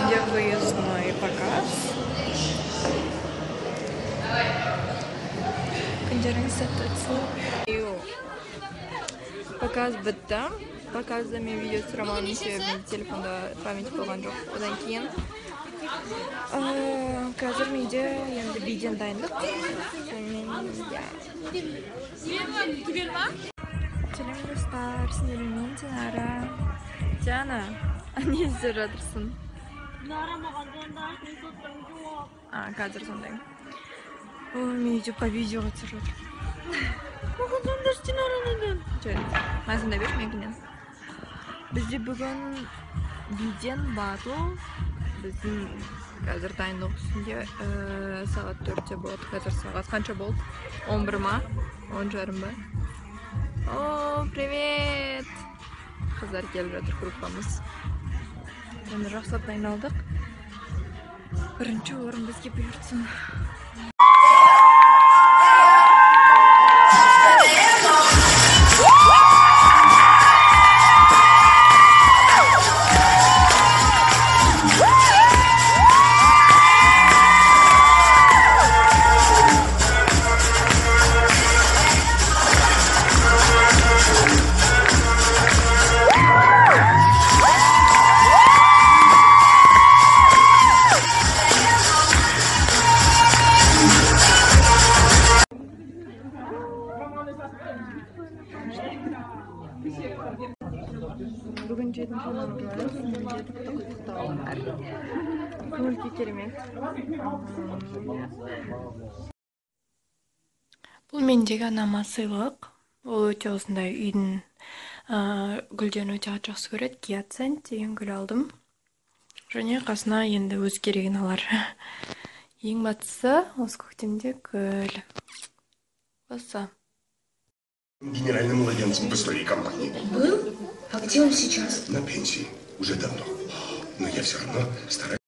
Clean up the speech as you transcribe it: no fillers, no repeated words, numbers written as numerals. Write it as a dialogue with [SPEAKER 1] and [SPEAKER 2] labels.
[SPEAKER 1] Где выездной показ. Показ бітті. Показда мен видео түсіремін себебі телефонда память болған жоқ. Одан кейін қазір менде енді биден дайындық. Сәлем достар, сіздермен мен Динара. Диана, не іздеп жатырсың? Қазір сондай. Мен үйде по видеоға түсіріп жатырмын. Қоғызымдаш Динараныдан. Мен сондай бер, мен кінен. Бізде бүгін биден батл. Біздің қазір дайындық үстінде сағат 4-те болады. Қазір сағат қанша болды? 11 ма? 10:30 ба? О, привет! Қыздар келіп жатыр группамыз. Енді жақсылап дайындалдық. Бірінші орын бізге бұйыртсын. Бүгін 7-ші наурыз, менде құттықтауым бар. Көңіл-күй керемет. Бұл мендегі анама сыйлық. Ол өте осындай үйдің гүлден өте жақсы көреді. Гиацинт деген гүл алдым. Және қасына енді өз керегін алар. Ең бастысы осы көктемде гүл. Осы.
[SPEAKER 2] Генеральным младенцем в истории компании.
[SPEAKER 3] Был? А где он сейчас?
[SPEAKER 2] На пенсии. Уже давно. Но я все равно стараюсь.